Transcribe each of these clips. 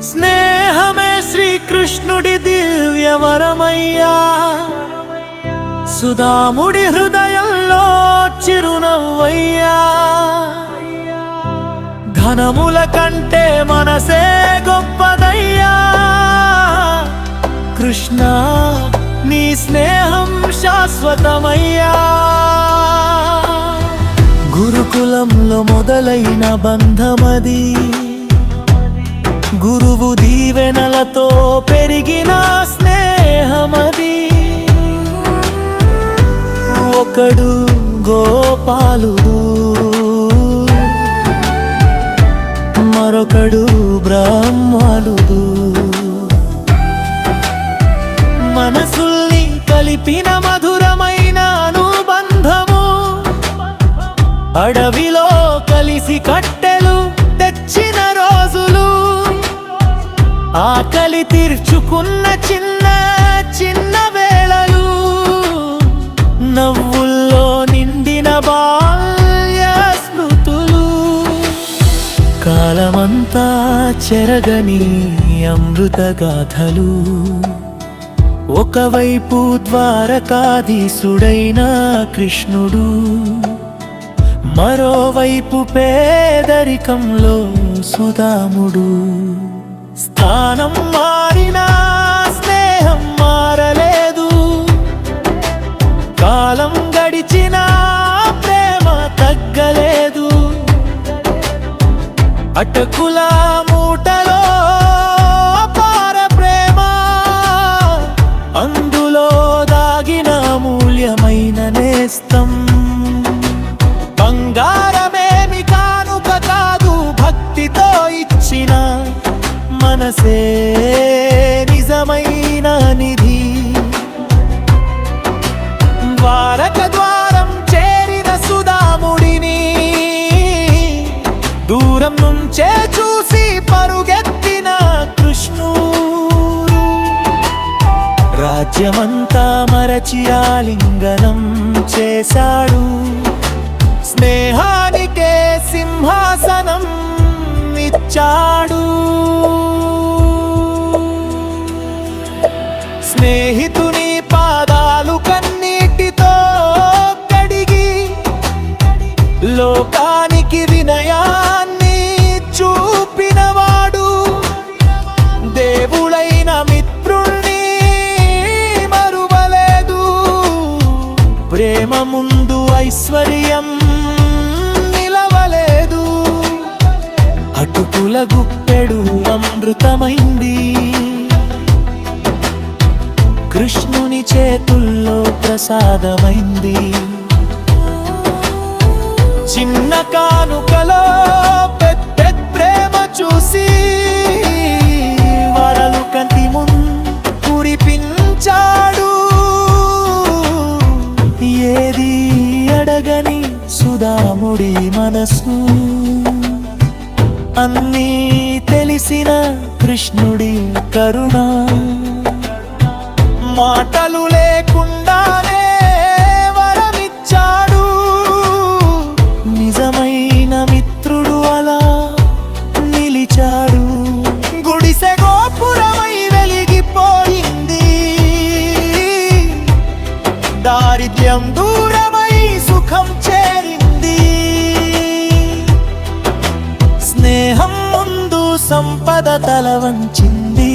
స్నేహమే శ్రీకృష్ణుడి దివ్యవరమయ్యా, సుధాముడి హృదయంలో చిరునవ్వయ్యా. ధనముల కంటే మనసే గొప్పదయ్యా, కృష్ణ నీ స్నేహం శాశ్వతమయ్యా. గురుకులంలో మొదలైన బంధమది, గురువు దీవెనలతో పెరిగిన స్నేహమది. ఒకడు గోపాలుడు, మరొకడు బ్రహ్మలుడు. మనసుల్ని కలిపిన మధురమైన అనుబంధము, అడవిలో కలిసి కట్టెలు తెచ్చిన రోజులు, ఆకలి తీర్చుకున్న చిన్న చిన్న వేళలు, నవ్వుల్లో నిండిన బాల్య స్మృతులు. కాలమంతా చెరగని అమృత గాథలు, ఒకవైపు ద్వారకాధీశుడైన కృష్ణుడు, మరోవైపు పేదరికంలో సుధాముడు. స్థానం మారినా స్నేహం మారలేదు, కాలం గడిచినా ప్రేమ తగ్గలేదు. అటకుల మూటలో అపార ప్రేమ, అందులో దాగిన అమూల్యమైన నేస్తం. బంగారమేమి కానుక కాదు, భక్తితో ఇచ్చిన మనసే నిజమైన నిధి. ద్వారక ద్వారం చేరిన సుధాముడిని దూరం నుంచే చూసి పరుగెత్తిన కృష్ణుడు. రాజ్యమంతా మరచి ఆలింగనం చేశాడు, స్నేహానికే సింహాసనం ఇచ్చాడు. స్నేహితుని పాదాలు కన్నీటితో కడిగి, లోకానికి వినయాన్ని చూపినవాడు. దేవుడైన మిత్రుణ్ణి మరువలేదు, ప్రేమ ముందు ఐశ్వర్యం నిలవలేదు. అటుకుల గుప్పెడు అమృతమైంది, కృష్ణుని చేతుల్లో ప్రసాదమైంది. చిన్న కానుకలో పెద్ద ప్రేమ చూసి, వరలు కంటి ముందు కురిపించాడు. ఏది అడగని సుధాముడి మనసు, అన్నీ తెలిసిన కృష్ణుడి కరుణ. మాటలు లేకుండానే వరమిచ్చాడు, నిజమైన మిత్రుడు అలా నిలిచాడు. గుడిసె గోపురమై వెలిగిపోయింది, దారిద్ర్యం దూరమై సుఖం చేరింది. స్నేహం ముందు సంపద తల వంచింది,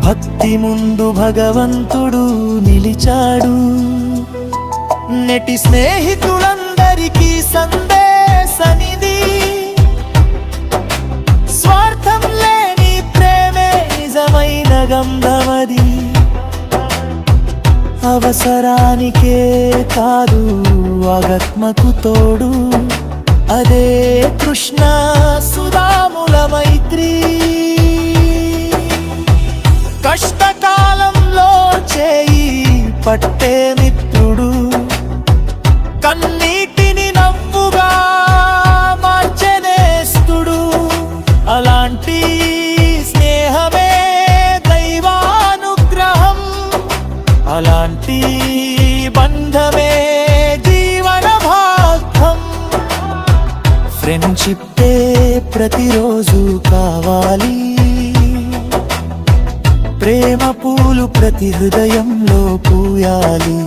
భక్తి ముందు భగవంతుడు నిలిచాడు. నెటి స్నేహితులందరికీ సందేశనిది, స్వార్థం లేని ప్రేమే నిజమైన గంధమది. అవసరానికే కాదు ఆగత్మకు తోడు, అదే కృష్ణ సుధాముల మైత్రి. కష్టకాలంలో చేయి పట్టే మిత్రుడు, కన్నీటిని నవ్వుగా మార్చెనేస్తుడు. అలాంటి స్నేహమే దైవానుగ్రహం, అలాంటి బంధం ఫ్రెండ్షిప్పే ప్రతిరోజు కావాలి, ప్రేమ పూలు ప్రతి హృదయంలో పూయాలి.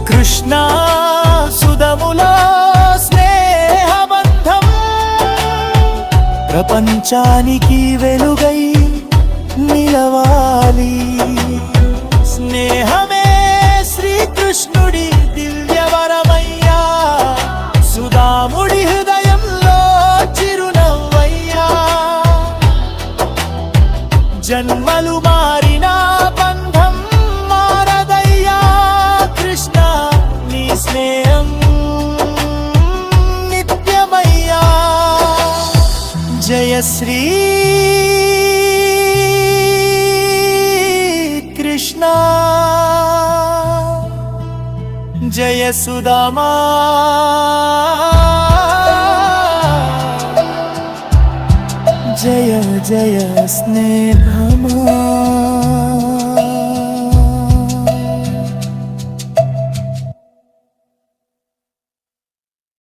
కృష్ణ సుధములో స్నేహబంధం ప్రపంచానికి వెలుగై నిలవాలి. స్నేహమే శ్రీకృష్ణుడి దివ్యవరమయ్యా, సుధాముడి హృదయంలో చిరునవ్వయ్యా. జన్మలు మారినా బంధం మారదయ్యా, కృష్ణ నీ స్నేహం నిత్యమయ్యా. జయ శ్రీ కృష్ణ, జయ సుదామా, జయ జయ స్నేహమా.